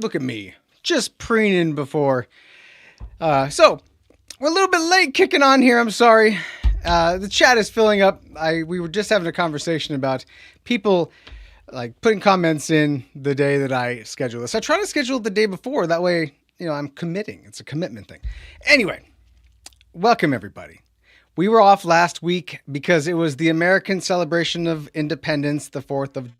Look at me, just preening before. So we're a little bit late kicking on here. I'm sorry. The chat is filling up. We were just having a conversation about people like putting comments in the day that I schedule this. I try to schedule it the day before. That way, I'm committing. It's a commitment thing. Anyway, welcome everybody. We were off last week because it was the American celebration of independence, the 4th of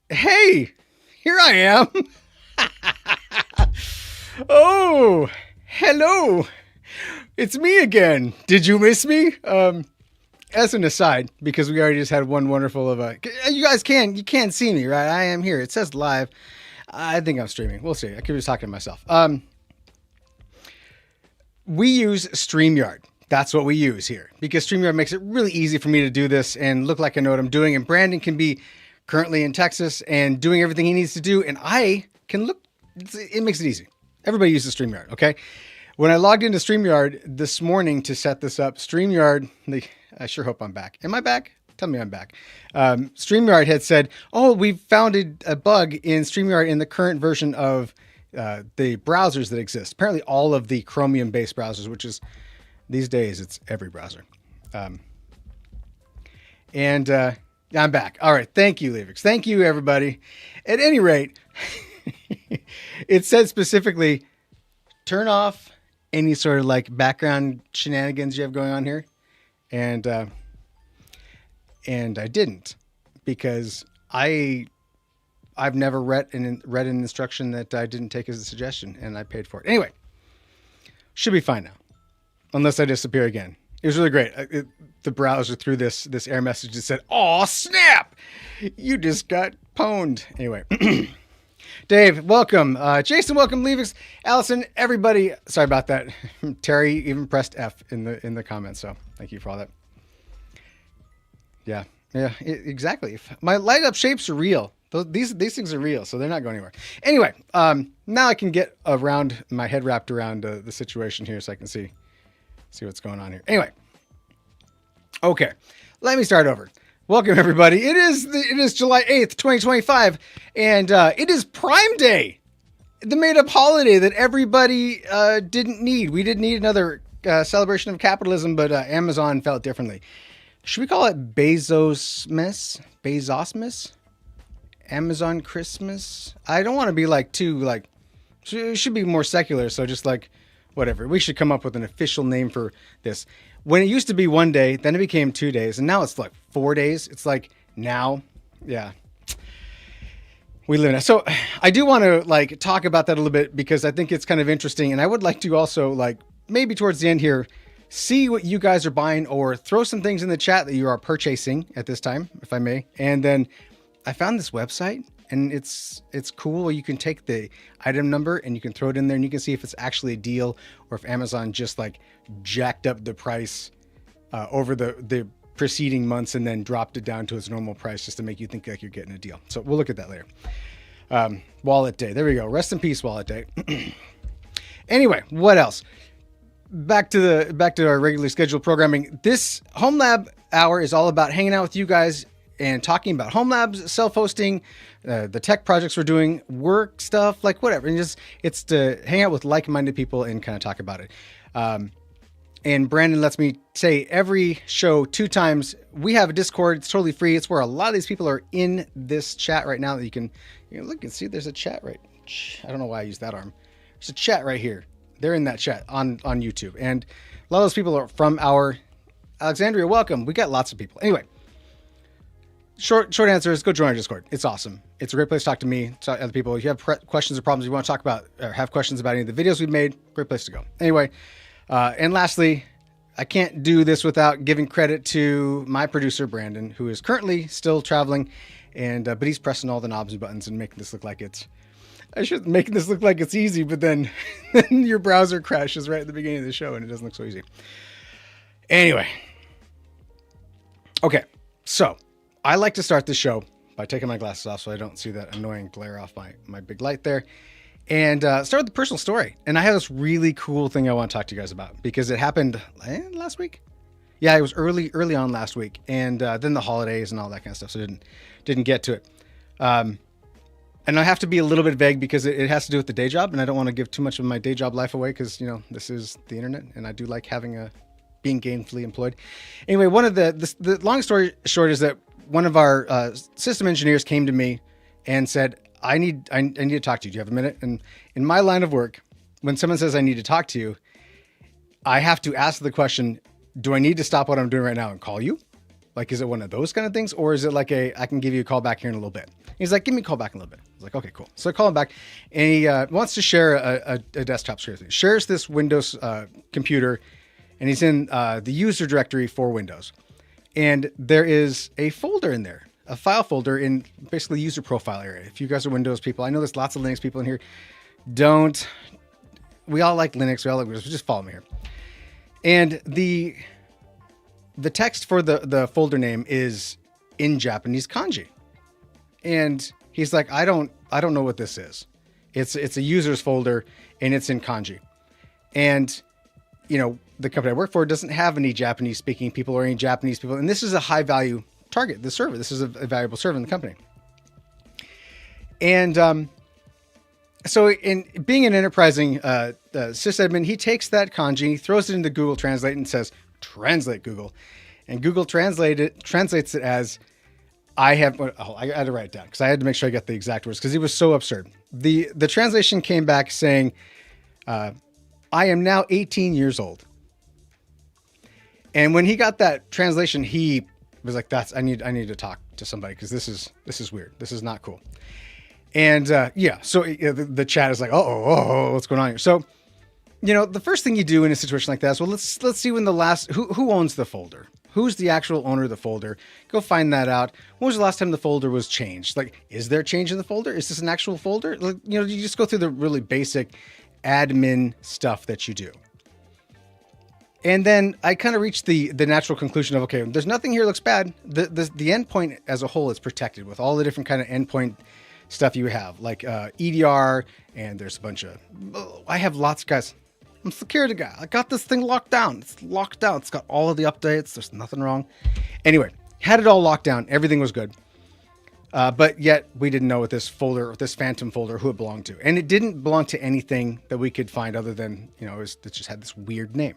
Hey, here I am. Oh, hello. It's me again. Did you miss me? As an aside, because we already just had one wonderful you guys you can't see me, right? I am here. It says live. I think I'm streaming. We'll see. I could be just talking to myself. We use StreamYard. That's what we use here because StreamYard makes it really easy for me to do this and look like I know what I'm doing. And Brandon can be currently in Texas and doing everything he needs to do. And I can look, it makes it easy. Everybody uses StreamYard, okay? When I logged into StreamYard this morning to set this up, StreamYard, I sure hope I'm back. Am I back? Tell me I'm back. StreamYard had said, oh, we've found a bug in StreamYard in the current version of the browsers that exist. Apparently all of the Chromium-based browsers, which is, these days, it's every browser. I'm back. All right. Thank you, Leavix. Thank you, everybody. At any rate, it said specifically, turn off any sort of like background shenanigans you have going on here. And I didn't because I've never read an instruction that I didn't take as a suggestion and I paid for it. Anyway, should be fine now, unless I disappear again. It was really great. The browser threw this error message that said, "Oh snap! You just got pwned." Anyway, Dave, welcome. Jason, welcome. Leavix, Allison, everybody. Sorry about that. Terry even pressed F in the comments. So thank you for all that. Yeah, exactly. My light up shapes are real. These things are real, so they're not going anywhere. Anyway, now I can get around my head wrapped around the situation here, so I can see what's going on here. Anyway, okay, let me start over. Welcome everybody. It is July 8th, 2025, and it is Prime Day, the made-up holiday that everybody didn't need. We didn't need another celebration of capitalism, but Amazon felt differently. Should we call it Bezosmas? Amazon Christmas? I don't want to be like too like. It should be more secular, so just like. Whatever. We should come up with an official name for this. When it used to be 1 day, then it became 2 days, and now it's like 4 days. It's like now, yeah. We live in it. So I do want to like talk about that a little bit because I think it's kind of interesting, and I would like to also like maybe towards the end here see what you guys are buying or throw some things in the chat that you are purchasing at this time, if I may. And then I found this website. And it's cool. You can take the item number and you can throw it in there and you can see if it's actually a deal or if Amazon just like jacked up the price over the preceding months and then dropped it down to its normal price just to make you think like you're getting a deal. So we'll look at that later. Wallet Day. There we go. Rest in peace, Wallet Day. Anyway, what else? Back to our regularly scheduled programming. This HomeLab hour is all about hanging out with you guys and talking about HomeLabs, self-hosting, the tech projects we're doing, work stuff, like whatever. And it's to hang out with like-minded people and kind of talk about it. And Brandon lets me say every show 2 times. We have a Discord. It's totally free. It's where a lot of these people are in this chat right now that you can look and see. There's a chat right. I don't know why I used that arm. There's a chat right here. They're in that chat on YouTube. And a lot of those people are from our Alexandria. Welcome. We got lots of people. Anyway. Short answer is go join our Discord. It's awesome. It's a great place to talk to me, to other people. If you have questions or problems you want to talk about or have questions about any of the videos we've made, great place to go. Anyway, and lastly, I can't do this without giving credit to my producer, Brandon, who is currently still traveling, and but he's pressing all the knobs and buttons and making this look like it's, I should making this look like it's easy, but then your browser crashes right at the beginning of the show and it doesn't look so easy. Anyway. Okay. So I like to start the show by taking my glasses off so I don't see that annoying glare off my big light there. And start with the personal story. And I have this really cool thing I want to talk to you guys about because it happened last week. Yeah, it was early on last week. And then the holidays and all that kind of stuff. So didn't get to it. And I have to be a little bit vague because it has to do with the day job. And I don't want to give too much of my day job life away because, you know, this is the internet. And I do like having being gainfully employed. Anyway, one of the long story short is that one of our system engineers came to me and said, I need to talk to you. Do you have a minute? And in my line of work, when someone says I need to talk to you, I have to ask the question, do I need to stop what I'm doing right now and call you? Like, is it one of those kind of things? Or is it like I can give you a call back here in a little bit? He's like, give me a call back in a little bit. I was like, okay, cool. So I call him back and he wants to share a desktop screen. He shares this Windows computer and he's in the user directory for Windows. And there is a folder in there. A file folder in basically user profile area. If you guys are Windows people, I know there's lots of Linux people in here. We all like Linux. We all like Windows. Just follow me here. And the text for the folder name is in Japanese kanji. And he's like, I don't know what this is. It's a users folder and it's in kanji. And you know, the company I work for doesn't have any Japanese speaking people or any Japanese people. And this is a high value target, the server. This is a valuable server in the company. And so in being an enterprising sysadmin, he takes that kanji, throws it into Google Translate and says, translate Google. And Google translates it as, I had to write it down because I had to make sure I got the exact words because it was so absurd. The translation came back saying, I am now 18 years old. And when he got that translation, he was like, I need to talk to somebody because this is weird. This is not cool. And so the chat is like, oh, what's going on here? So, you know, the first thing you do in a situation like that is, well, let's see when the last, who owns the folder? Who's the actual owner of the folder? Go find that out. When was the last time the folder was changed? Like, is there change in the folder? Is this an actual folder? Like, you know, you just go through the really basic admin stuff that you do. And then I kind of reached the natural conclusion of, okay, there's nothing here that looks bad. The endpoint as a whole is protected with all the different kind of endpoint stuff you have, like EDR, and there's a bunch of, I have lots, guys. I'm a security guy. I got this thing locked down. It's locked down. It's got all of the updates. There's nothing wrong. Anyway, had it all locked down. Everything was good. But yet we didn't know what this folder, this phantom folder, who it belonged to. And it didn't belong to anything that we could find other than, you know, it just had this weird name.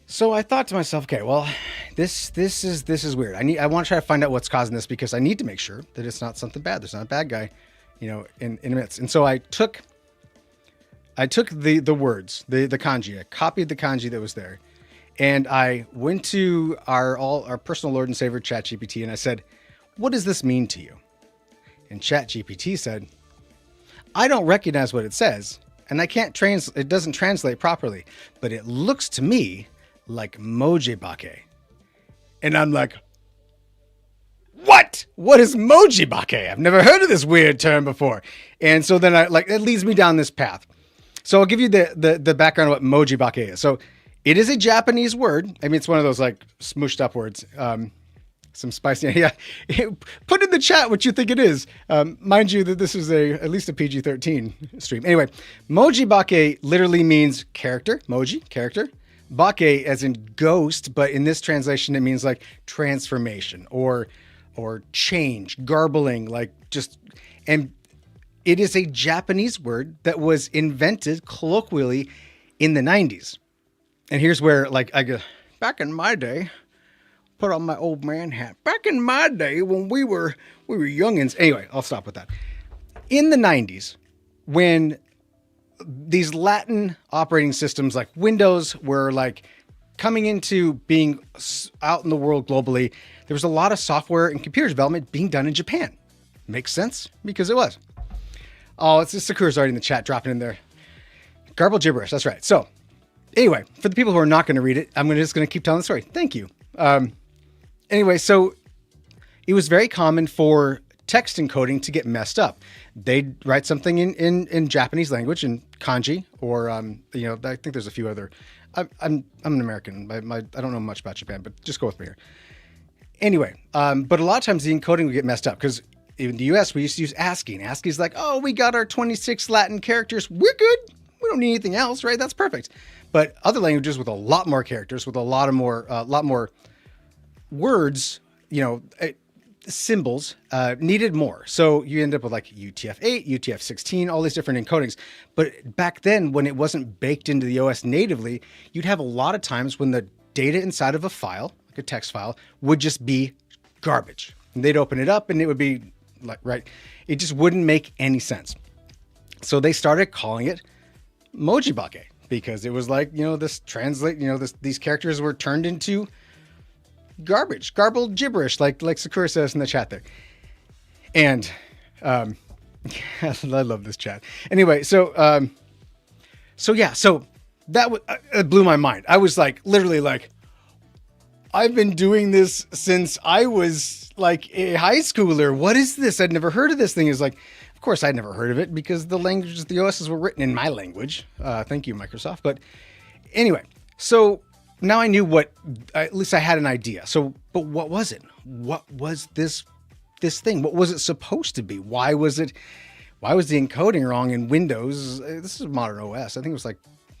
So I thought to myself, okay, well, this is weird. I want to try to find out what's causing this because I need to make sure that it's not something bad. There's not a bad guy, you know, in the midst. And so I took the words, the kanji, I copied the kanji that was there, and I went to our personal Lord and Savior ChatGPT and I said, what does this mean to you? And ChatGPT said, I don't recognize what it says, and I can't it doesn't translate properly, but it looks to me like Mojibake. And I'm like, what? What is Mojibake? I've never heard of this weird term before. And so then it leads me down this path. So I'll give you the background of what Mojibake is. So it is a Japanese word. I mean, it's one of those like smooshed up words. Some spicy. Yeah. Put in the chat what you think it is. Mind you that this is at least a PG-13 stream. Anyway, Mojibake literally means character. Moji, character. Bake as in ghost, but in this translation, it means like transformation or change, garbling, like just, and it is a Japanese word that was invented colloquially in the 90s. And here's where like I go, back in my day, put on my old man hat. Back in my day when we were youngins. Anyway, I'll stop with that. In the 90s, when these Latin operating systems like Windows were like coming into being out in the world globally, there was a lot of software and computer development being done in Japan. Makes sense because it was. Oh, it's Sakura's already in the chat dropping in there. Garble gibberish. That's right. So Anyway, for the people who are not going to read it, I'm just going to keep telling the story. Thank you. Anyway, so it was very common for text encoding to get messed up. They'd write something in Japanese language, in kanji, or I think there's a few other. I'm an American. I don't know much about Japan, but just go with me here. Anyway, but a lot of times the encoding would get messed up because in the U.S. we used to use ASCII. And ASCII's like, oh, we got our 26 Latin characters. We're good. We don't need anything else, right? That's perfect. But other languages with a lot more characters, with a lot more words, symbols, needed more. So you end up with like UTF-8, UTF-16, all these different encodings. But back then, when it wasn't baked into the OS natively, you'd have a lot of times when the data inside of a file, like a text file, would just be garbage. And they'd open it up and it would be like, right, it just wouldn't make any sense. So they started calling it Mojibake because it was like, this translate, these characters were turned into garbled gibberish, like Sakura says in the chat there. And I love this chat. Anyway, so that blew my mind. I was like, literally like, I've been doing this since I was like a high schooler. What is this? I'd never heard of this thing. Is like, of course I'd never heard of it because the languages, the OSs were written in my language. Thank you, Microsoft. But anyway, so now I knew at least I had an idea. So, but what was it? What was this thing? What was it supposed to be? Why was the encoding wrong in Windows? This is modern OS. I think it was like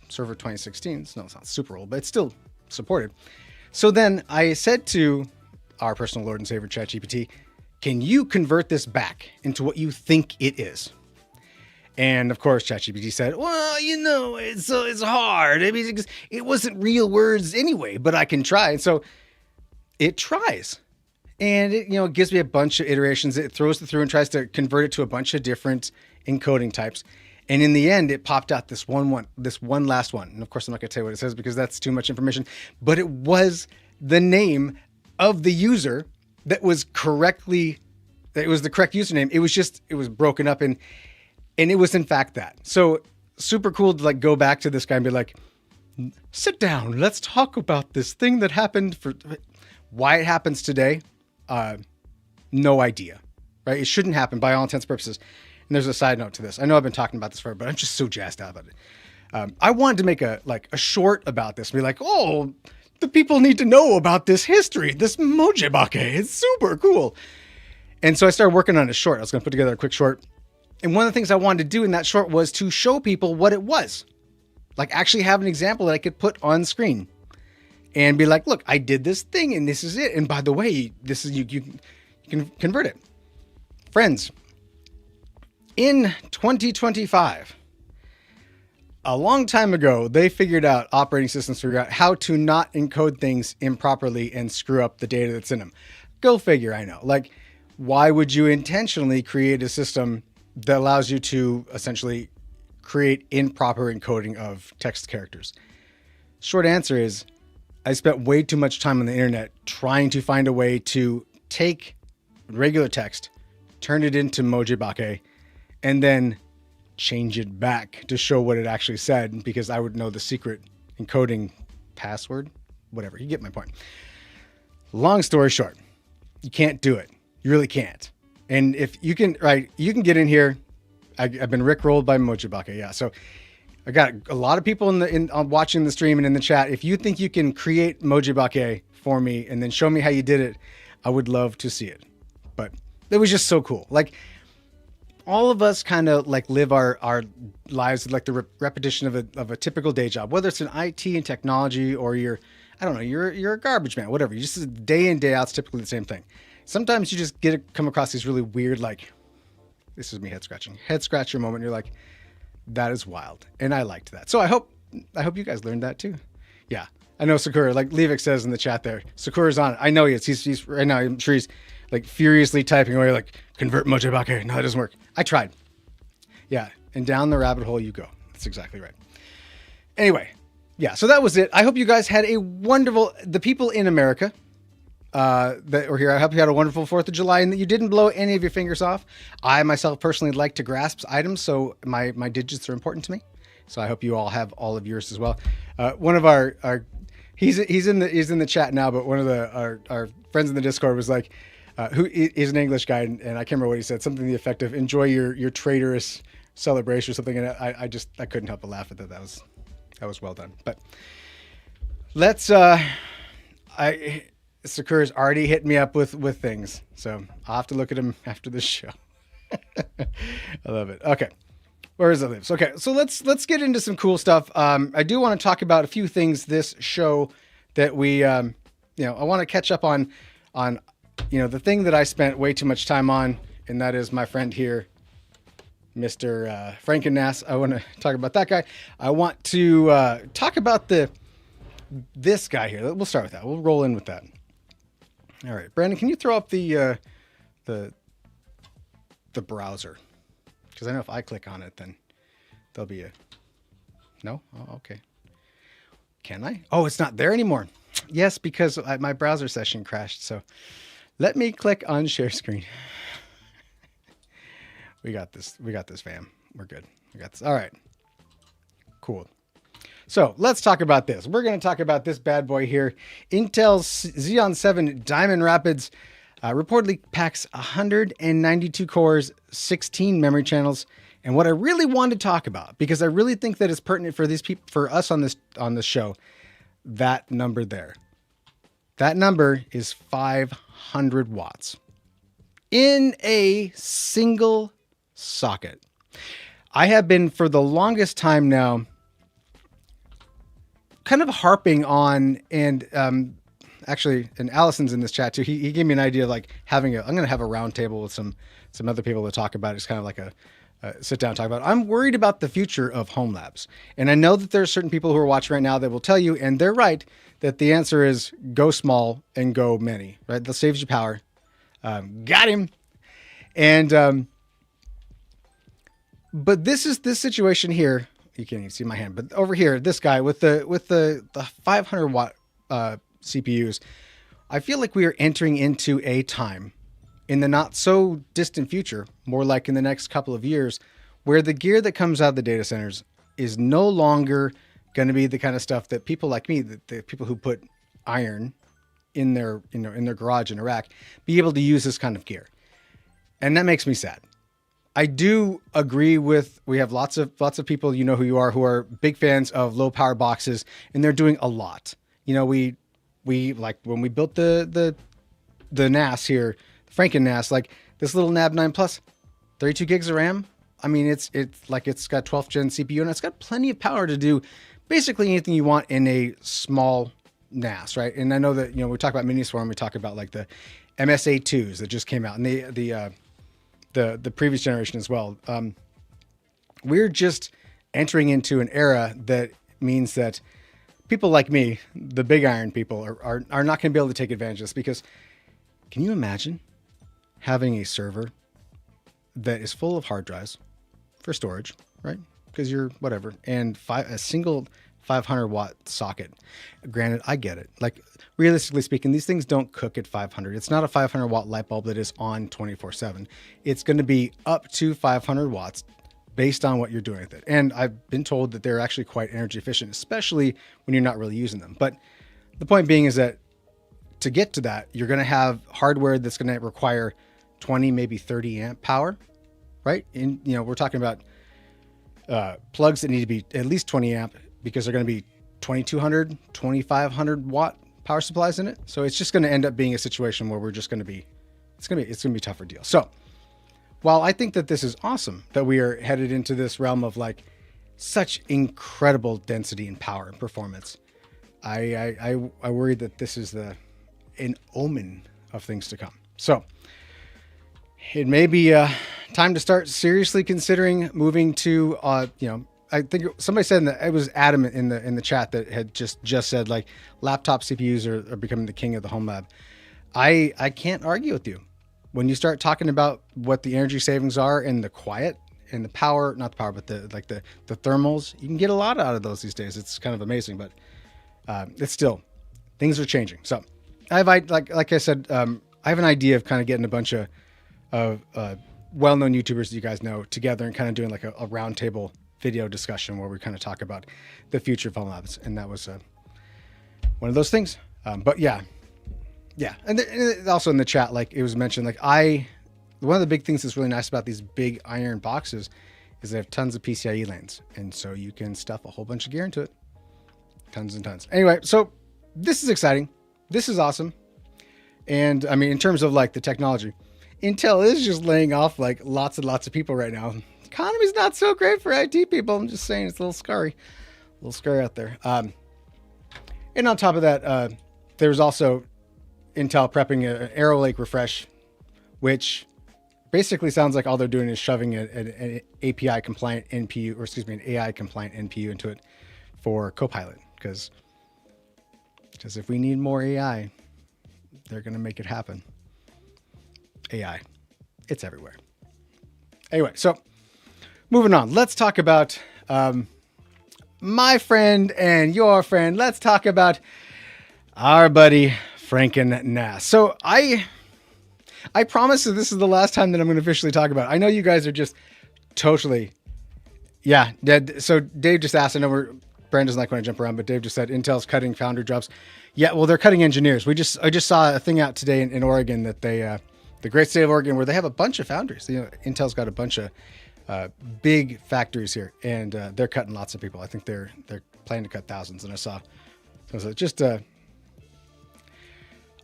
Server 2016. No, it's not super old, but it's still supported. So then I said to our personal Lord and Savior ChatGPT, can you convert this back into what you think it is? And of course, ChatGPT said, well, it's hard. I mean, it wasn't real words anyway, but I can try. And so it tries. And it gives me a bunch of iterations. It throws it through and tries to convert it to a bunch of different encoding types. And in the end, it popped out this one last one. And of course, I'm not going to tell you what it says because that's too much information. But it was the name of the user that was the correct username. It was broken up and it was in fact that. So super cool to like go back to this guy and be like, sit down, let's talk about this thing that happened. Why it happens today, no idea, right? It shouldn't happen by all intents and purposes. And there's a side note to this. I know I've been talking about this forever, but I'm just so jazzed out about it. I wanted to make a short about this and be like, oh, the people need to know about this history, this Mojibake. It's super cool. And so I started working on a short. I was going to put together a quick short. And one of the things I wanted to do in that short was to show people what it was. Like actually have an example that I could put on screen and be like, look, I did this thing and this is it. And by the way, this is you can convert it. Friends, in 2025, a long time ago, operating systems figured out how to not encode things improperly and screw up the data that's in them. Go figure, I know. Like, why would you intentionally create a system that allows you to essentially create improper encoding of text characters? Short answer is, I spent way too much time on the internet trying to find a way to take regular text, turn it into Mojibake, and then change it back to show what it actually said because I would know the secret encoding password, whatever. You get my point. Long story short, you can't do it. You really can't. And if you can, right, you can get in here. I've been rickrolled by Mojibake. Yeah. So I got a lot of people watching the stream and in the chat. If you think you can create Mojibake for me and then show me how you did it, I would love to see it. But it was just so cool. Like, all of us kind of like live our lives like the repetition of a typical day job, whether it's in IT and technology or you're a garbage man, whatever. You just day in, day out, it's typically the same thing. Sometimes you just come across these really weird, like, this is me head scratcher moment. You're like, that is wild. And I liked that. So I hope you guys learned that too. Yeah. I know Sakura, like Levik says in the chat there, Sakura's on it. I know he is. He's right now, I'm sure he's like furiously typing away, like, convert Mojibake. No, it doesn't work. I tried. Yeah. And down the rabbit hole you go. That's exactly right. Anyway. Yeah. So that was it. I hope you guys had the people in America, that were here. I hope you had a wonderful 4th of July and that you didn't blow any of your fingers off. I myself personally like to grasp items. So my digits are important to me. So I hope you all have all of yours as well. One of our he's in the chat now, but one of our friends in the Discord was like, who is an English guy, and I can't remember what he said, something to the effect of "enjoy your traitorous celebration" or something. And I couldn't help but laugh at that. That was well done. But let's Sakura's already hit me up with things, so I'll have to look at him after this show. I love it. Okay, where is it lives? Okay, so let's get into some cool stuff. I do want to talk about a few things this show that we I want to catch up on the thing that I spent way too much time on, and that is my friend here, Mr. Franken NAS. I want to talk about that guy. I want to talk about this guy here. We'll start with that. We'll roll in with that. All right, Brandon, can you throw up the browser? Because I know if I click on it, then there'll be no. Oh, okay. Can I? Oh, it's not there anymore. Yes, because my browser session crashed. So let me click on share screen. We got this. We got this, fam. We're good. We got this. All right. Cool. So let's talk about this. We're going to talk about this bad boy here. Intel's Xeon 7 Diamond Rapids reportedly packs 192 cores, 16 memory channels. And what I really want to talk about, because I really think that it's pertinent for these people, for us on this show, that number there. That number is 500 watts in a single socket. I have been for the longest time now kind of harping on, and actually, and Allison's in this chat too. He gave me an idea of like I'm going to have a round table with some other people to talk about it. It's kind of like a sit down and talk about it. I'm worried about the future of home labs. And I know that there are certain people who are watching right now that will tell you, and they're right, that the answer is go small and go many, right? That saves you power. Got him. And, but this situation here, you can't even see my hand, but over here, this guy with the 500 watt CPUs, I feel like we are entering into a time in the not so distant future, more like in the next couple of years, where the gear that comes out of the data centers is no longer going to be the kind of stuff that people like me, the people who put iron in their garage in a rack, be able to use this kind of gear. And that makes me sad. I do agree with, we have lots of people, you know who you are, who are big fans of low power boxes, and they're doing a lot. You know, we like when we built the NAS here, the Franken NAS, like this little NAB 9 Plus, 32 gigs of RAM. I mean, it's like it's got 12th gen CPU and it's got plenty of power to do basically anything you want in a small NAS, right? And I know that, we talk about Miniswarm, we talk about like the MSA2s that just came out, and the previous generation as well. We're just entering into an era that means that people like me, the big iron people, are not going to be able to take advantage of this, because can you imagine having a server that is full of hard drives for storage, right? Because you're whatever, and a single 500 watt socket. Granted, I get it. Like, realistically speaking, these things don't cook at 500. It's not a 500 watt light bulb that is on 24/7. It's going to be up to 500 watts based on what you're doing with it. And I've been told that they're actually quite energy efficient, especially when you're not really using them. But the point being is that to get to that, you're going to have hardware that's going to require 20, maybe 30 amp power, right? And, we're talking about plugs that need to be at least 20 amp, because they're going to be 2200, 2500 watt power supplies in it. So it's just going to end up being a situation where we're just going to be, it's going to be a tougher deal. So while I think that this is awesome that we are headed into this realm of like such incredible density and power and performance, I worry that this is an omen of things to come. So it may be time to start seriously considering moving to, I think somebody said that it was Adam in the chat that had just said like laptop CPUs are becoming the king of the home lab. I can't argue with you. When you start talking about what the energy savings are and the quiet and the power, not the power, but the thermals, you can get a lot out of those these days. It's kind of amazing, but it's still, things are changing. So like I said, I have an idea of kind of getting a bunch of well-known YouTubers that you guys know together and kind of doing like a round table video discussion where we kind of talk about the future of HomeLabs, and that was one of those things. But yeah. And also in the chat, like it was mentioned, like one of the big things that's really nice about these big iron boxes is they have tons of PCIe lanes. And so you can stuff a whole bunch of gear into it. Tons and tons. Anyway, so this is exciting. This is awesome. And I mean, in terms of like the technology, Intel is just laying off like lots and lots of people right now. Economy's not so great for IT people. I'm just saying, it's a little scary out there. And on top of that, there's also Intel prepping an Arrow Lake refresh, which basically sounds like all they're doing is shoving an API compliant NPU, or excuse me, an AI compliant NPU into it for Copilot. Because if we need more AI, they're going to make it happen. AI, it's everywhere. Anyway, so moving on, let's talk about my friend and your friend. Let's talk about our buddy Franken NAS. So I promise that this is the last time that I'm going to officially talk about it. I know you guys are just totally, yeah, dead. So Dave just asked, I know Brandon's not going to jump around, but Dave just said Intel's cutting founder jobs. Yeah, well, they're cutting engineers. I just saw a thing out today in Oregon that the great state of Oregon, where they have a bunch of foundries. You know, Intel's got a bunch of big factories here, and they're cutting lots of people. I think they're planning to cut thousands. And so just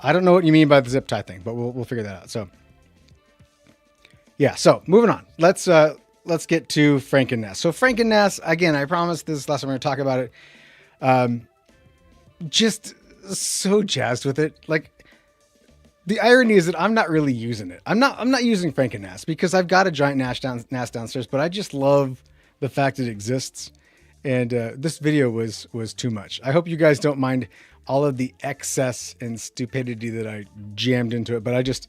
I don't know what you mean by the zip tie thing, but we'll figure that out. So yeah, so moving on. Let's get to Franken NAS. So Franken NAS, again, I promise this is the last time we're going to talk about it. Just so jazzed with it. Like, the irony is that I'm not really using it. I'm not using Franken NAS because I've got a giant NAS downstairs, but I just love the fact it exists. And this video was too much. I hope you guys don't mind all of the excess and stupidity that I jammed into it, but just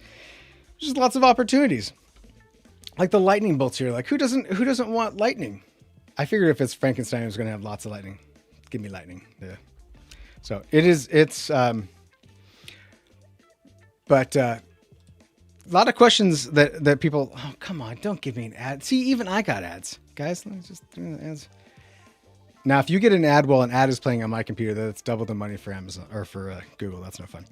lots of opportunities. Like the lightning bolts here. Like who doesn't want lightning? I figured if it's Frankenstein, it was going to have lots of lightning. Give me lightning. Yeah. So but a lot of questions that people, oh, come on, don't give me an ad. See, even I got ads, guys. Let me just do the ads. Now, if you get an ad while an ad is playing on my computer, that's double the money for Amazon or for Google. That's no fun.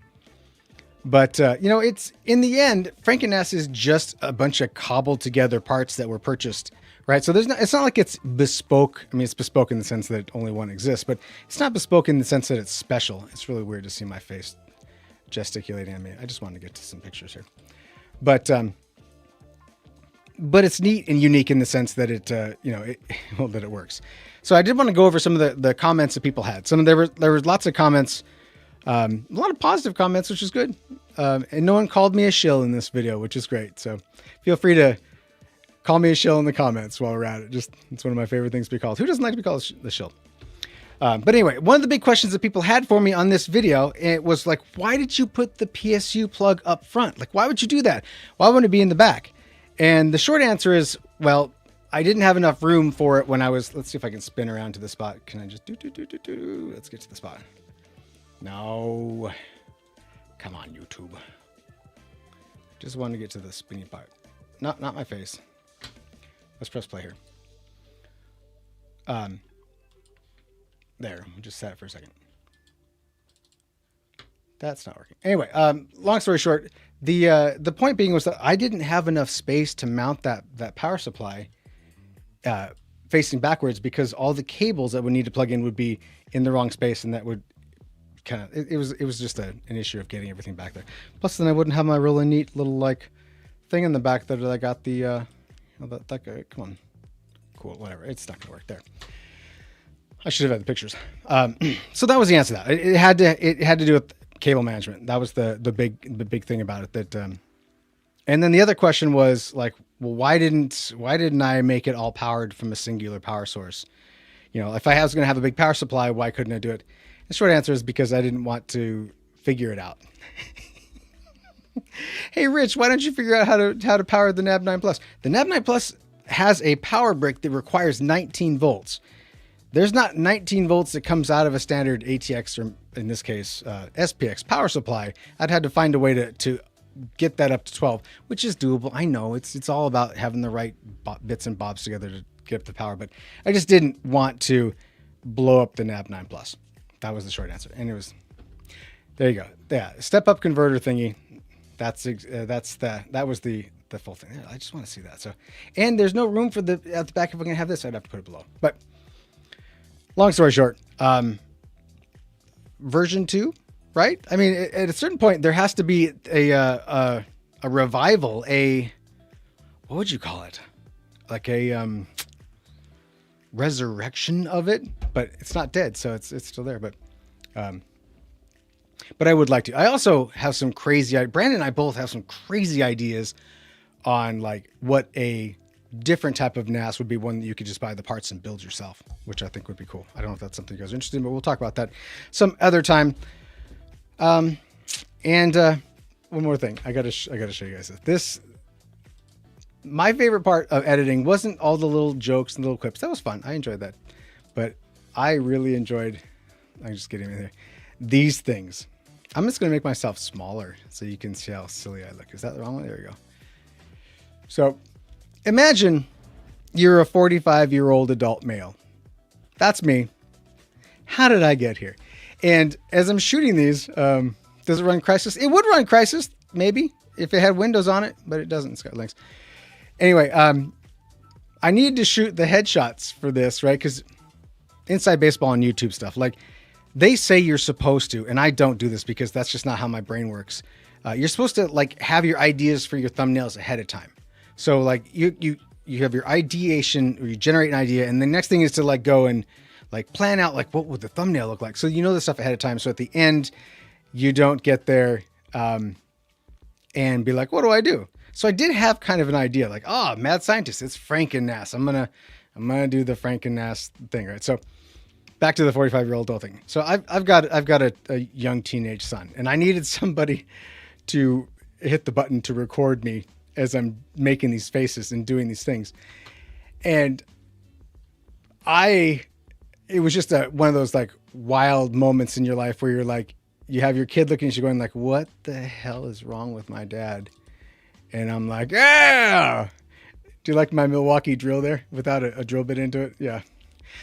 But, it's in the end, Franken NAS is just a bunch of cobbled together parts that were purchased, right? So it's not like it's bespoke. I mean, it's bespoke in the sense that only one exists, but it's not bespoke in the sense that it's special. It's really weird to see my face gesticulating at me. I just wanted to get to some pictures here, but it's neat and unique in the sense that that it works. So I did want to go over some of the comments that people had. There were lots of comments, a lot of positive comments, which is good. And no one called me a shill in this video, which is great. So feel free to call me a shill in the comments while we're at it. It's one of my favorite things to be called. Who doesn't like to be called the shill? But anyway, one of the big questions that people had for me on this video, it was like, why did you put the PSU plug up front? Like, why would you do that? Why wouldn't it be in the back? And the short answer is, well, I didn't have enough room for it when I was, let's see if I can spin around to the spot. Can I just do? Let's get to the spot. No. Come on, YouTube. Just wanted to get to the spinny part. Not my face. Let's press play here. There, we'll just set it for a second. That's not working. Anyway, long story short, the point being was that I didn't have enough space to mount that power supply facing backwards because all the cables that would need to plug in would be in the wrong space, and that would kind of it was just an issue of getting everything back there. Plus, then I wouldn't have my really neat little like thing in the back that I got the come on, cool, whatever. It's not gonna work there. I should have had the pictures. So that was the answer to that. It had to do with cable management. That was the big thing about it. That, and then the other question was like, well, why didn't I make it all powered from a singular power source? If I was going to have a big power supply, why couldn't I do it? The short answer is because I didn't want to figure it out. Hey, Rich, why don't you figure out how to power the NAB 9 Plus? The NAB 9 Plus has a power brick that requires 19 volts. There's not 19 volts that comes out of a standard ATX, or in this case, SPX power supply. I'd had to find a way to get that up to 12, which is doable. I know it's all about having the right bits and bobs together to get up the power, but I just didn't want to blow up the NAB 9 Plus. That was the short answer. And it was, there you go. Yeah. Step up converter thingy. That was the full thing. I just want to see that. So, and there's no room for at the back. If we're going to have this, I'd have to put it below, but long story short, version 2, right? I mean, at a certain point, there has to be a revival, what would you call it? Like a resurrection of it, but it's not dead, so it's still there. But I would like to. I also have some crazy. Brandon and I both have some crazy ideas on like what a different type of NAS would be, one that you could just buy the parts and build yourself, which I think would be cool. I don't know if that's something you guys are interested in, but we'll talk about that some other time. And one more thing, I gotta show you guys this. My favorite part of editing wasn't all the little jokes and little clips. That was fun. I enjoyed that, but I really enjoyed. I'm just getting in there. These things. I'm just gonna make myself smaller so you can see how silly I look. Is that the wrong one? There we go. So. Imagine you're a 45-year-old adult male. That's me. How did I get here? And as I'm shooting these, does it run Crysis? It would run Crysis, maybe, if it had Windows on it, but it doesn't. It's got Linux. Anyway, I needed to shoot the headshots for this, right? Because Inside Baseball and YouTube stuff, like they say you're supposed to, and I don't do this because that's just not how my brain works. You're supposed to like have your ideas for your thumbnails ahead of time. So like you have your ideation, or you generate an idea, and the next thing is to like go and like plan out like what would the thumbnail look like. So you know the stuff ahead of time. So at the end, you don't get there and be like, what do I do? So I did have kind of an idea, like, oh, mad scientist, it's Franken NAS. I'm gonna do the Franken NAS thing, right? So back to the 45-year-old adult thing. So I've got a young teenage son, and I needed somebody to hit the button to record me as I'm making these faces and doing these things. And it was just one of those like wild moments in your life where you're like, you have your kid looking at you going like, what the hell is wrong with my dad? And I'm like, yeah. Do you like my Milwaukee drill there without a drill bit into it? Yeah.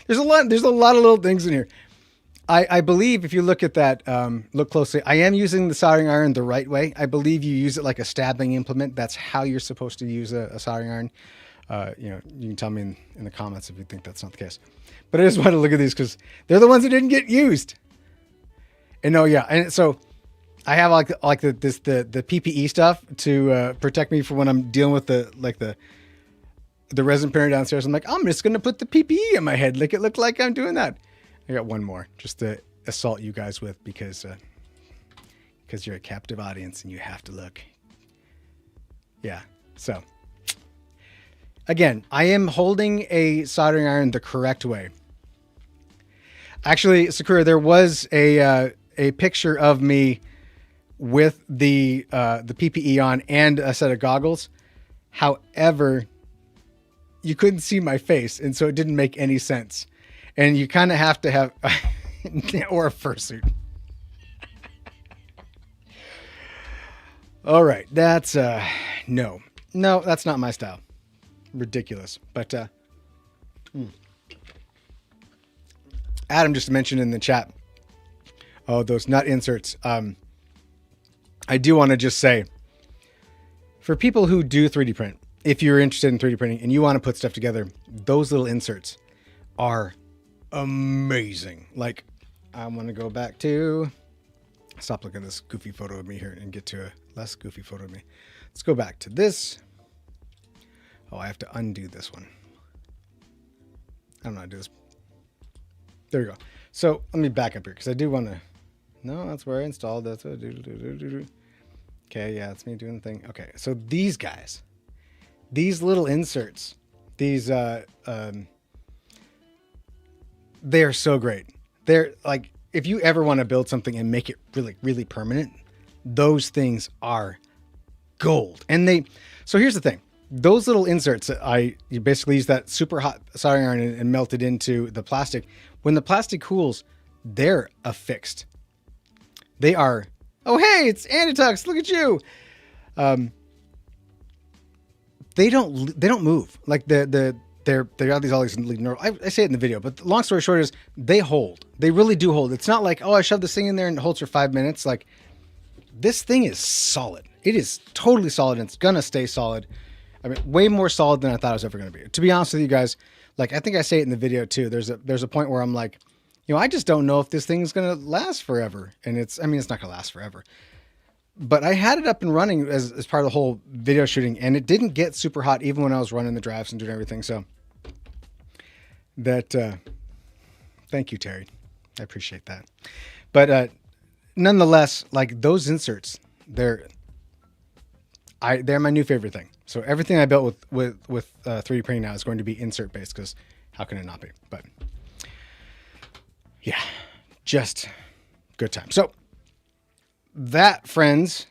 There's a lot of little things in here. I believe if you look at that, look closely, I am using the soldering iron the right way. I believe you use it like a stabbing implement. That's how you're supposed to use a soldering iron. You can tell me in the comments if you think that's not the case. But I just want to look at these because they're the ones that didn't get used. And and so I have the PPE stuff to protect me for when I'm dealing with the resin printer downstairs. I'm like, I'm just gonna put the PPE in my head, make it look like I'm doing that. I got one more just to assault you guys with because you're a captive audience and you have to look. Yeah. So again, I am holding a soldering iron the correct way. Actually, Sakura, there was a picture of me with the PPE on and a set of goggles. However, you couldn't see my face, and so it didn't make any sense. And you kind of have to have, or a fursuit. All right, that's no, that's not my style. Ridiculous, but Adam just mentioned in the chat, oh, those nut inserts. I do want to just say, for people who do 3D print, if you're interested in 3D printing and you want to put stuff together, those little inserts are amazing. Like, I want to go back to, stop looking at this goofy photo of me here and get to a less goofy photo of me. Let's go back to this. Oh, I have to undo this one. I don't know how to do this. There we go. So let me back up here because I do want to. No, that's where I installed that. Okay, yeah, it's me doing the thing. Okay, so these guys, these little inserts, these they are so great. They're like, if you ever want to build something and make it really, really permanent, those things are gold. And so here's the thing. Those little inserts, you basically use that super hot soldering iron and melt it into the plastic. When the plastic cools, they're affixed. They are, oh, hey, it's Anitux. Look at you. They don't move. Like they got all these neural. I say it in the video, but the long story short is they hold. They really do hold. It's not like, oh, I shoved this thing in there and it holds for 5 minutes. Like, this thing is solid. It is totally solid, and it's gonna stay solid. I mean, way more solid than I thought it was ever gonna be. To be honest with you guys, like, I think I say it in the video too. There's a point where I'm like, I just don't know if this thing is gonna last forever. And it's not gonna last forever. But I had it up and running as part of the whole video shooting, and it didn't get super hot even when I was running the drafts and doing everything. So that, thank you, Terry. I appreciate that. But nonetheless, like, those inserts, they're my new favorite thing. So everything I built with 3D printing now is going to be insert based, because how can it not be? But yeah, just good time. So that, friends,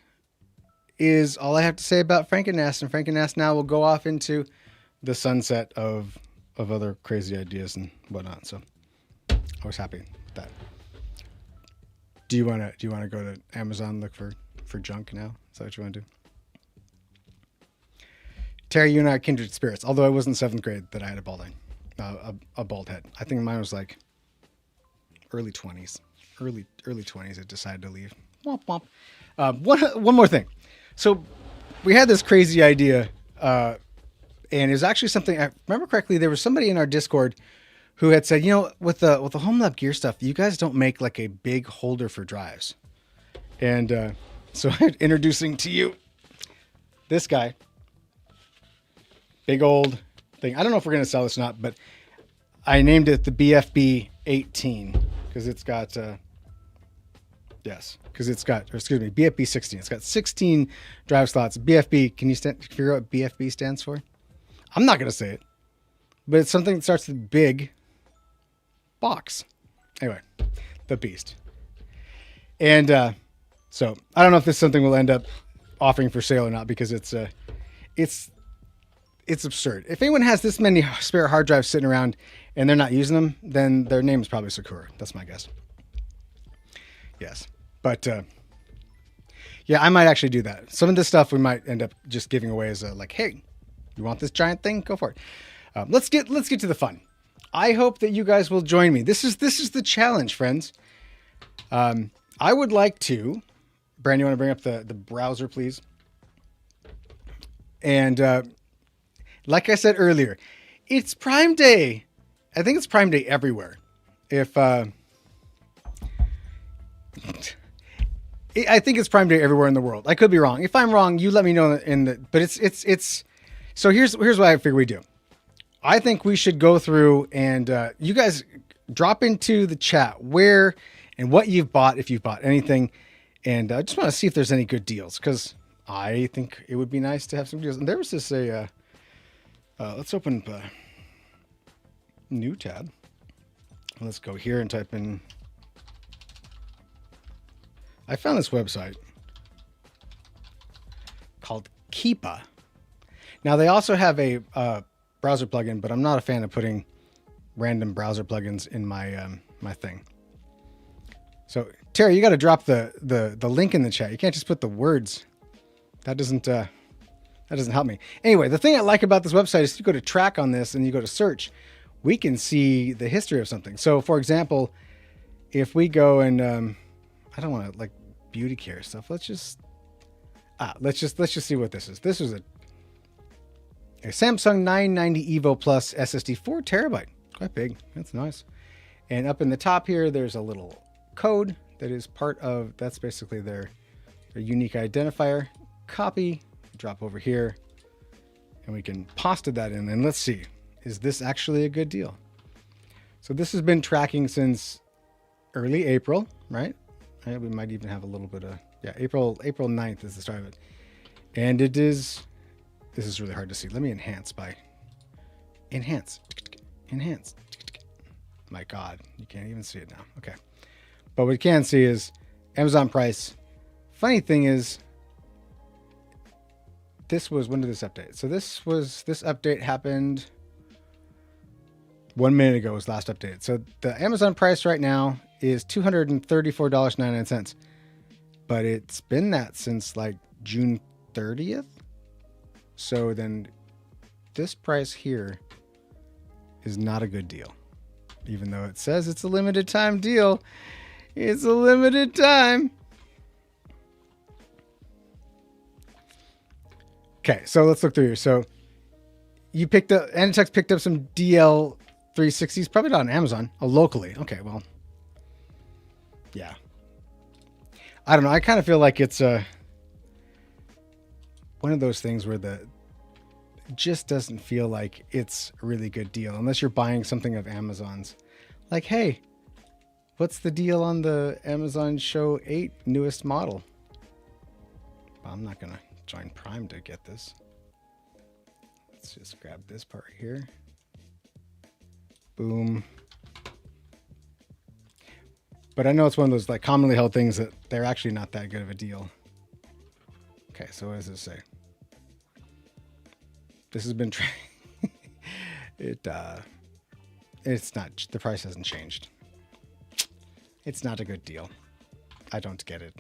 is all I have to say about Franken NAS. And Franken NAS now will go off into the sunset of other crazy ideas and whatnot. So I was happy with that. Do you want to go to Amazon, look for junk now? Is that what you want to do? Terry, you and I are kindred spirits. Although I was in 7th grade that I had a balding, a bald head. I think mine was like early 20s. Early 20s. I decided to leave. Womp womp. One more thing. So we had this crazy idea, and it was actually something, I remember correctly, there was somebody in our Discord who had said, with the HomeLab Gear stuff, you guys don't make like a big holder for drives. And so introducing to you this guy, big old thing. I don't know if we're going to sell this or not, but I named it the BFB 18 because it's got BFB 16. It's got 16 drive slots. BFB, can you figure out what BFB stands for? I'm not going to say it, but it's something that starts with big box. Anyway, the beast. And so I don't know if this is something we'll end up offering for sale or not, because it's absurd. If anyone has this many spare hard drives sitting around and they're not using them, then their name is probably Sakura. That's my guess. Yes. But yeah, I might actually do that. Some of this stuff we might end up just giving away as a, like, hey, you want this giant thing? Go for it. Let's get to the fun. I hope that you guys will join me. This is the challenge, friends. I would like to, Brandon, you want to bring up the browser, please? And like I said earlier, it's Prime Day. I think it's Prime Day everywhere. I think it's Prime Day everywhere in the world. I could be wrong. If I'm wrong, you let me know but it's so here's what I figure we do. I think we should go through and you guys drop into the chat where and what you've bought, if you've bought anything. And I just want to see if there's any good deals, because I think it would be nice to have some deals. And there was this let's open a new tab. Let's go here and type in. I found this website called Keepa. Now they also have a browser plugin, but I'm not a fan of putting random browser plugins in my my thing. So Terry, you got to drop the link in the chat. You can't just put the words. That doesn't help me. Anyway, the thing I like about this website is you go to track on this and you go to search, we can see the history of something. So for example, if we go and I don't want to like beauty care stuff. Let's just see what this is. This is a Samsung 990 Evo Plus SSD, 4 terabyte. Quite big. That's nice. And up in the top here, there's a little code that is part of, that's basically their unique identifier. Copy, drop over here, and we can pasta that in. And let's see, is this actually a good deal? So this has been tracking since early April, right? We might even have a little bit of, yeah, April 9th is the start of it. And it is, this is really hard to see. Let me enhance. My God, you can't even see it now. Okay. But what we can see is Amazon price. Funny thing is, when did this update? So this update happened 1 minute ago was last updated. So the Amazon price right now is $234.99. But it's been that since like June 30th. So then this price here is not a good deal. Even though it says it's a limited time deal, it's a limited time. Okay, so let's look through here. So you picked up, Anitex picked up some DL 360s, probably not on Amazon, locally. Okay, well, yeah. I don't know. I kind of feel like it's one of those things where it just doesn't feel like it's a really good deal unless you're buying something of Amazon's. Like, hey, what's the deal on the Amazon Show 8 newest model? Well, I'm not going to join Prime to get this. Let's just grab this part here. Boom. But I know it's one of those like commonly held things that they're actually not that good of a deal. Okay, so what does this say? This has been it's not, the price hasn't changed. It's not a good deal. I don't get it.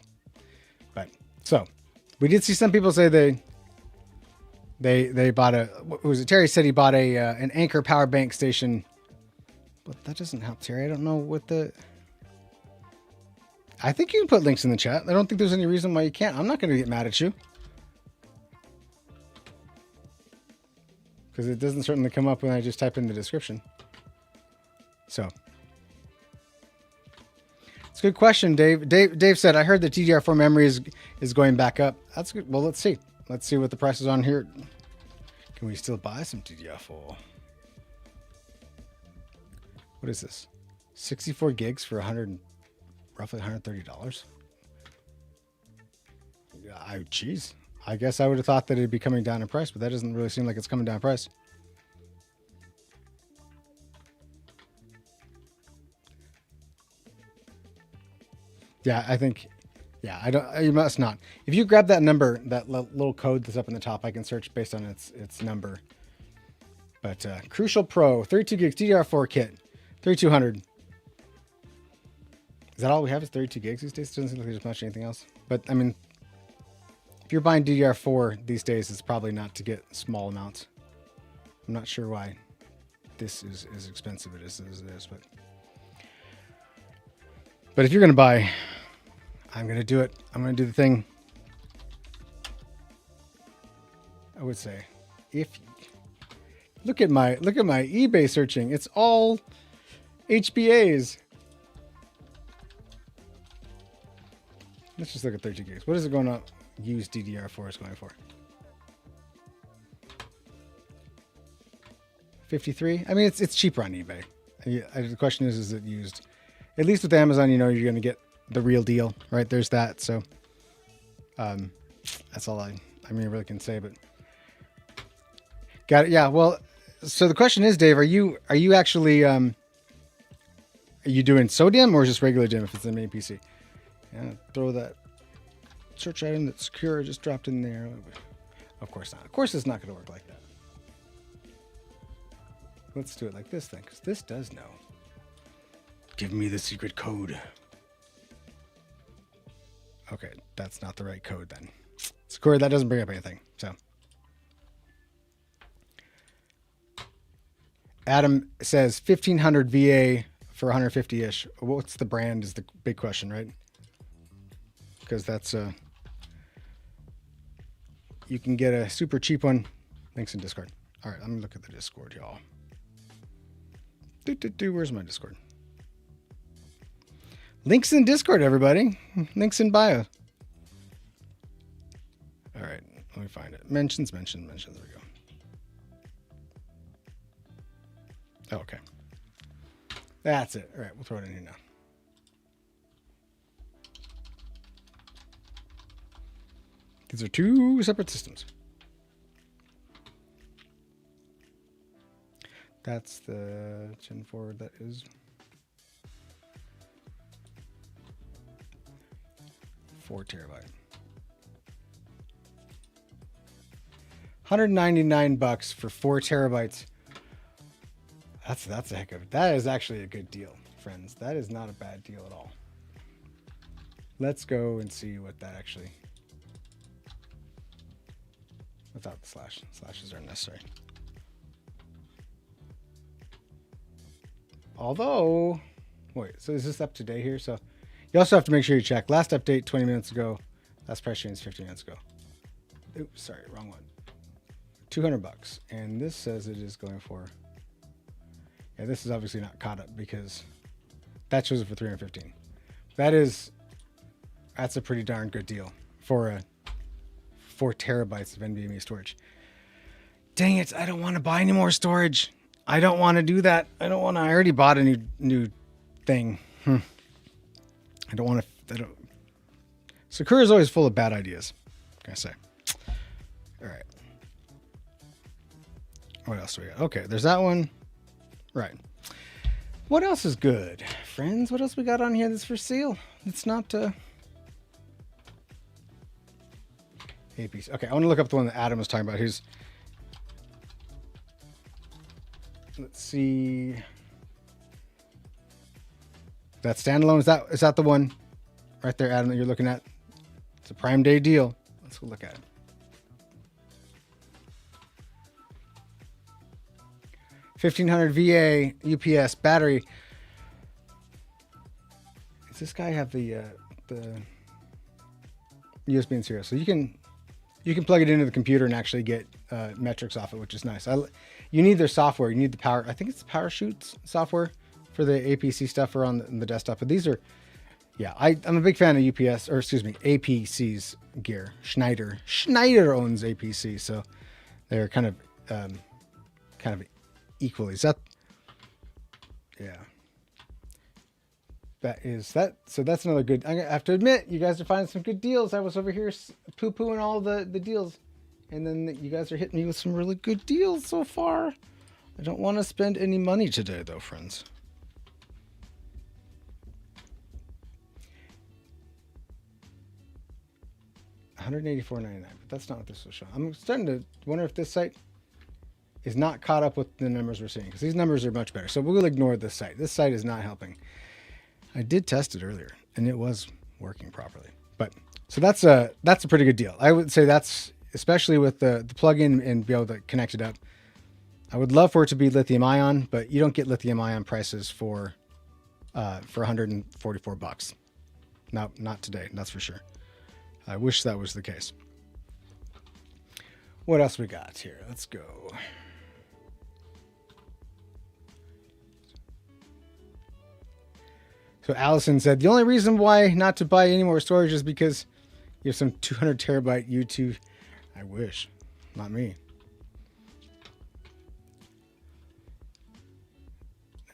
But so we did see some people say they bought what was it? Terry said he bought an Anker power bank station, but that doesn't help Terry. I don't know what I think you can put links in the chat. I don't think there's any reason why you can't. I'm not going to get mad at you. Because it doesn't certainly come up when I just type in the description. So. It's a good question, Dave. Dave said, I heard that DDR4 memory is going back up. That's good. Well, let's see. Let's see what the price is on here. Can we still buy some DDR4? What is this? 64 gigs for roughly $130. Geez. I guess I would have thought that it'd be coming down in price, but that doesn't really seem like it's coming down in price. Yeah, I think, yeah, you must not. If you grab that number, that little code that's up in the top, I can search based on its number. But Crucial Pro, 32 gigs DDR4 kit, 3200. Is that all we have is 32 gigs these days? It doesn't seem like there's much anything else. But I mean, if you're buying DDR4 these days, it's probably not to get small amounts. I'm not sure why this is as expensive as it is, but if you're going to buy, I'm going to do it. I'm going to do the thing. I would say, look at my eBay searching. It's all HBAs. Let's just look at 32 gigs. What is it going to use DDR4 is going for? 53. I mean, it's cheaper on eBay. The question is it used? At least with Amazon, you know you're going to get the real deal, right? There's that. So that's all I really can say. But got it. Yeah. Well, so the question is, Dave, are you actually are you doing SODIMM or just regular DIMM if it's a main PC? Yeah, throw that search item that's secure just dropped in there. Of course not. Of course it's not going to work like that. Let's do it like this then, because this does know. Give me the secret code. Okay, that's not the right code then. Secure, that doesn't bring up anything. So Adam says 1500 VA for 150-ish. What's the brand is the big question, right? Because that's you can get a super cheap one. Links in Discord. All right, let me look at the Discord, y'all. Where's my Discord? Links in Discord, everybody. Links in bio. All right, let me find it. Mentions. There we go. Oh, okay. That's it. All right, we'll throw it in here now. These are two separate systems. That's the Gen 4 that is 4 terabyte. $199 for 4 terabytes. That's a heck of it. That is actually a good deal, friends. That is not a bad deal at all. Let's go and see what that actually. without the slash. Slashes aren't necessary. Although, wait, so is this up to date here? So you also have to make sure you check. Last update 20 minutes ago. Last price change 15 minutes ago. Oops, sorry, wrong one. $200. And this says it is going for, yeah, this is obviously not caught up because that shows it for 315. That's a pretty darn good deal for 4 terabytes of NVMe storage. Dang it, I don't want to buy any more storage. I don't want to do that. I already bought a new thing. I don't want to. Sakura is always full of bad ideas. What can I say? All right. What else do we got? Okay, there's that one. Right. What else is good, friends? What else we got on here that's for sale? It's not APC. Okay, I want to look up the one that Adam was talking about. Let's see. That standalone, is that the one right there, Adam, that you're looking at? It's a Prime Day deal. Let's go look at it. $1,500 VA UPS battery. Does this guy have the USB and serial? So you can plug it into the computer and actually get metrics off it, which is nice. You need their software. You need the power. I think it's the PowerShoots software for the APC stuff or on the desktop. But these are, yeah, I'm a big fan of APC's gear. Schneider owns APC, so they're kind of equally. Is that? Yeah. So that's another good. I have to admit, you guys are finding some good deals. I was over here poo-pooing all the deals, and then you guys are hitting me with some really good deals so far. I don't want to spend any money today, though, friends. $184.99, but that's not what this was showing. I'm starting to wonder if this site is not caught up with the numbers we're seeing, because these numbers are much better. So we'll ignore this site. This site is not helping. I did test it earlier, and it was working properly. But so that's a pretty good deal. I would say that's, especially with the plug-in and be able to connect it up. I would love for it to be lithium ion, but you don't get lithium ion prices for $144. No, not today. That's for sure. I wish that was the case. What else we got here? Let's go. So Allison said, the only reason why not to buy any more storage is because you have some 200 terabyte YouTube. I wish. Not me.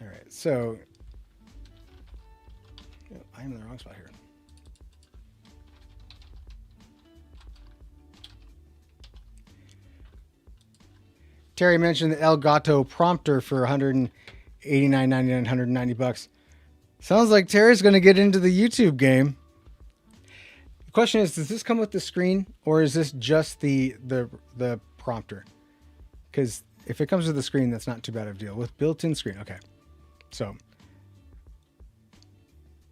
All right. So I am in the wrong spot here. Terry mentioned the Elgato prompter for $189.99, $190. Sounds like Terry's going to get into the YouTube game. The question is, does this come with the screen, or is this just the prompter? Because if it comes with the screen, that's not too bad of a deal. With built-in screen, okay. So,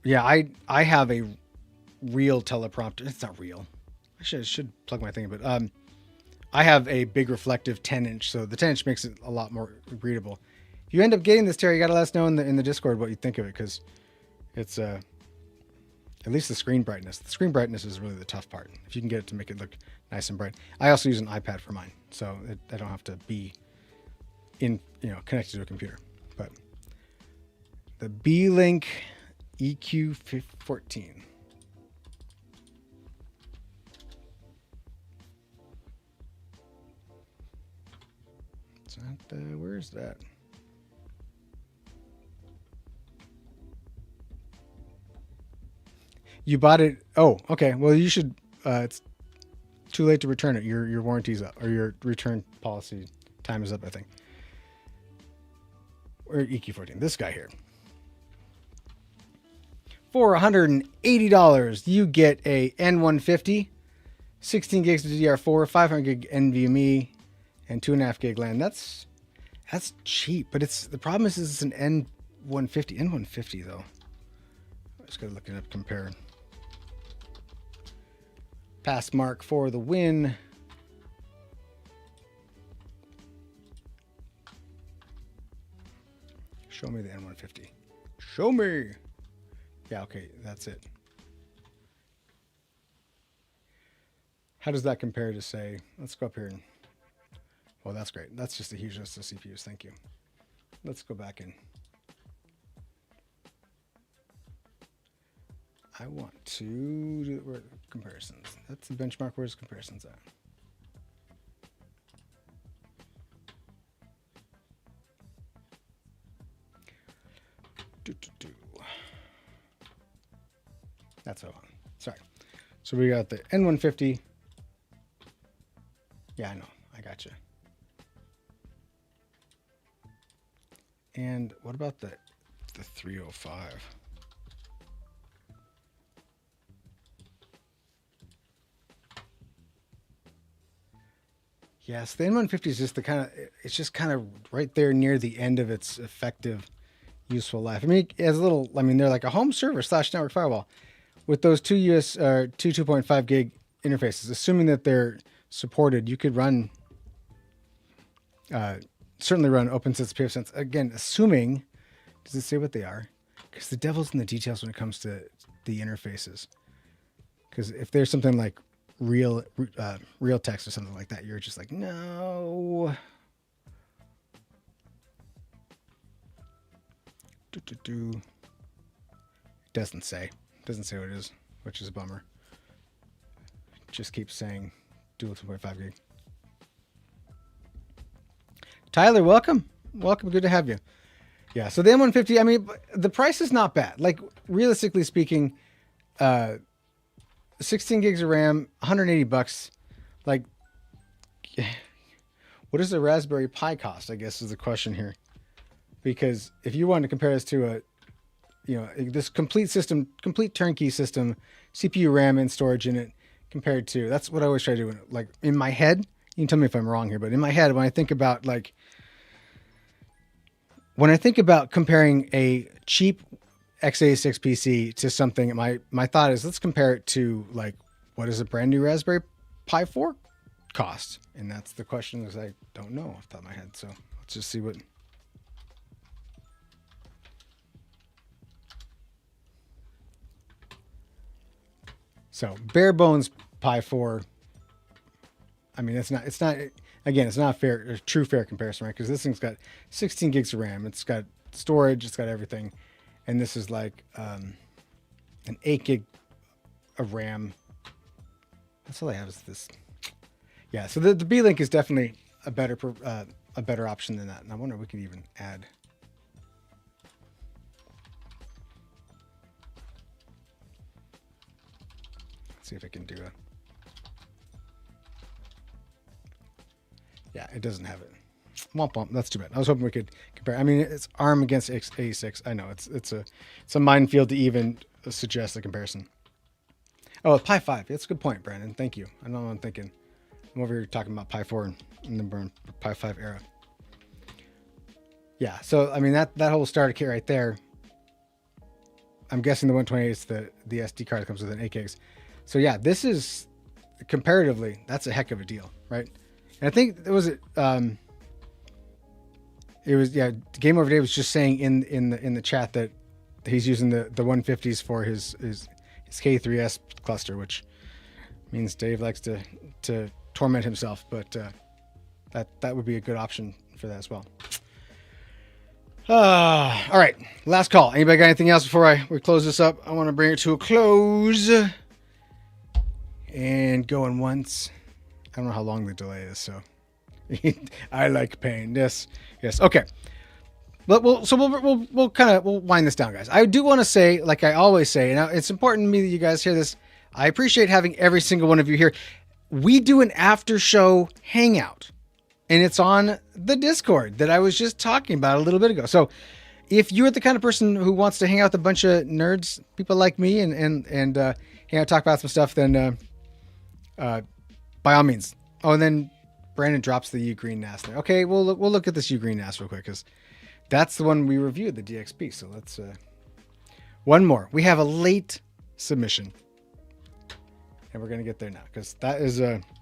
yeah, I have a real teleprompter. It's not real. I should plug my thing in, but I have a big reflective 10-inch, so the 10-inch makes it a lot more readable. If you end up getting this, Terry, you got to let us know in the Discord what you think of it, because it's at least the screen brightness. The screen brightness is really the tough part. If you can get it to make it look nice and bright. I also use an iPad for mine, so I don't have to be connected to a computer. But the B-Link EQ14. It's not, where is that? You bought it. Oh, okay. Well, you should. It's too late to return it. Your warranty's up, or your return policy time is up, I think. Or EQ14. This guy here. For $180, you get a N150, 16 gigs of DDR4, 500 gig NVMe, and 2.5 gig LAN. That's cheap, but the problem is it's an N150. N150 though. I just gotta look it up, compare. Pass mark for the win. Show me the N150. Show me. Yeah, okay, that's it. How does that compare to, say, let's go up here and, oh, that's great. That's just a huge list of CPUs. Thank you. Let's go back in. I want to do comparisons. That's the benchmark. Where's comparisons at? That's what I want. Sorry. So we got the N150. Yeah, I know. I got you. And what about the 305? Yes, the N150 is just the kind of, it's just kind of right there near the end of its effective, useful life. I mean, as a little, I mean, they're like a home server / network firewall with those two 2.5 gig interfaces. Assuming that they're supported, you could run, certainly run OpenSense, PFSense. Again, assuming, does it say what they are? Because the devil's in the details when it comes to the interfaces. Because if there's something like real text or something like that, you're just like, no. It doesn't say what it is, which is a bummer. It just keeps saying dual 2.5 gig. Tyler, welcome, good to have you. Yeah, so the M150, I mean, the price is not bad. Like, realistically speaking, 16 gigs of RAM, $180. Like, what does the Raspberry Pi cost, I guess, is the question here. Because if you wanted to compare this to this complete turnkey system, CPU, RAM, and storage in it, compared to, that's what I always try to do. Like, in my head, you can tell me if I'm wrong here, but in my head, when I think about comparing a cheap x86 PC to something, my thought is, let's compare it to, like, what does a brand new Raspberry Pi 4 cost? And that's the question, is I don't know off the top of my head. So let's just see what. So bare bones Pi 4. I mean, it's not a true fair comparison, right? Because this thing's got 16 gigs of RAM. It's got storage. It's got everything. And this is like an 8 gig of RAM. That's all I have is this. Yeah, so the B-Link is definitely a better option than that. And I wonder if we could even add. Let's see if I can do it. Yeah, it doesn't have it. Womp womp. That's too bad. I was hoping we could compare. I mean, it's ARM against x86. I know it's a minefield to even suggest a comparison. Oh, Pi 5. That's a good point, Brandon. Thank you. I know what I'm thinking. I'm over here talking about Pi 4 in the Pi 5 era. Yeah. So I mean that whole starter kit right there. I'm guessing the 128 is the SD card that comes with an 8 gigs. So yeah, this is comparatively, that's a heck of a deal, right? And I think it was Game Over Dave was just saying in the chat that he's using the 150s for his K3S cluster, which means Dave likes to torment himself, but that would be a good option for that as well. All right, last call. Anybody got anything else before we close this up? I want to bring it to a close and going once. I don't know how long the delay is, so I like pain. Yes. Okay. But we'll wind this down, guys. I do want to say, like I always say, and it's important to me that you guys hear this. I appreciate having every single one of you here. We do an after show hangout, and it's on the Discord that I was just talking about a little bit ago. So if you're the kind of person who wants to hang out with a bunch of nerds, people like me, and hang out, talk about some stuff, then by all means. Oh, and then Brandon drops the Ugreen NAS there. Okay, we'll look at this Ugreen NAS real quick, because that's the one we reviewed, the DXP. So let's one more. We have a late submission, and we're gonna get there now, because that is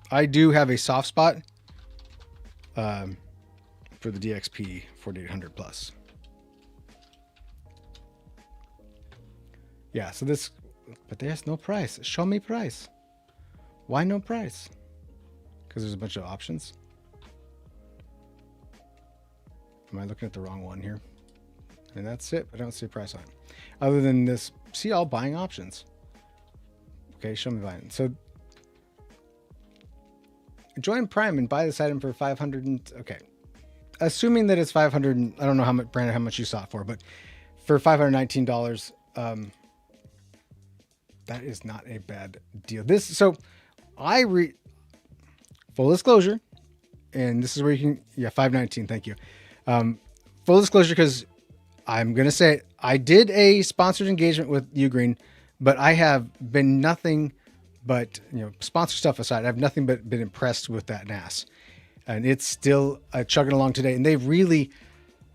I do have a soft spot for the DXP 4800 Plus. Yeah, so this, but there's no price. Show me price. Why no price? Because there's a bunch of options. Am I looking at the wrong one here? And that's it. I don't see a price on it. Other than this, see all buying options. Okay, show me buying. So join Prime and buy this item for 500 and okay. Assuming that it's 500, I don't know how much, Brandon, how much you saw it for, but for $519, that is not a bad deal. So full disclosure, and this is where you can, yeah, $519. Thank you. Full disclosure, because I'm going to say I did a sponsored engagement with Ugreen, but I have been nothing but, sponsor stuff aside, I have nothing but been impressed with that NAS. And it's still chugging along today. And they've really,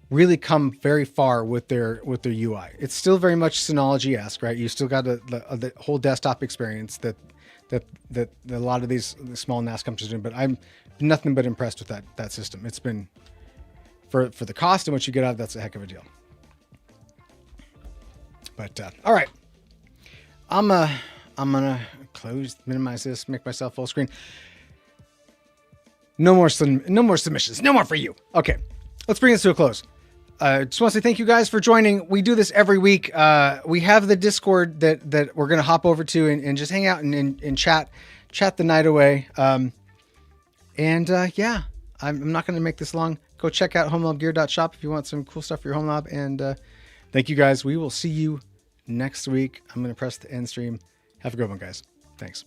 really come very far with their UI. It's still very much Synology-esque, right? You still got the whole desktop experience that a lot of these small NAS companies are doing. But I'm nothing but impressed with that system. It's been, for the cost and what you get out of, that's a heck of a deal. But all right, I'm gonna minimize this, make myself full screen. No more submissions. No more for you. Okay, let's bring this to a close. Just want to say thank you guys for joining. We do this every week. We have the Discord that we're gonna hop over to and just hang out and chat the night away. Yeah, I'm not gonna make this long. Go check out HomeLabGear.shop if you want some cool stuff for your home lab. And thank you guys. We will see you next week. I'm gonna press the end stream. Have a good one, guys. Thanks.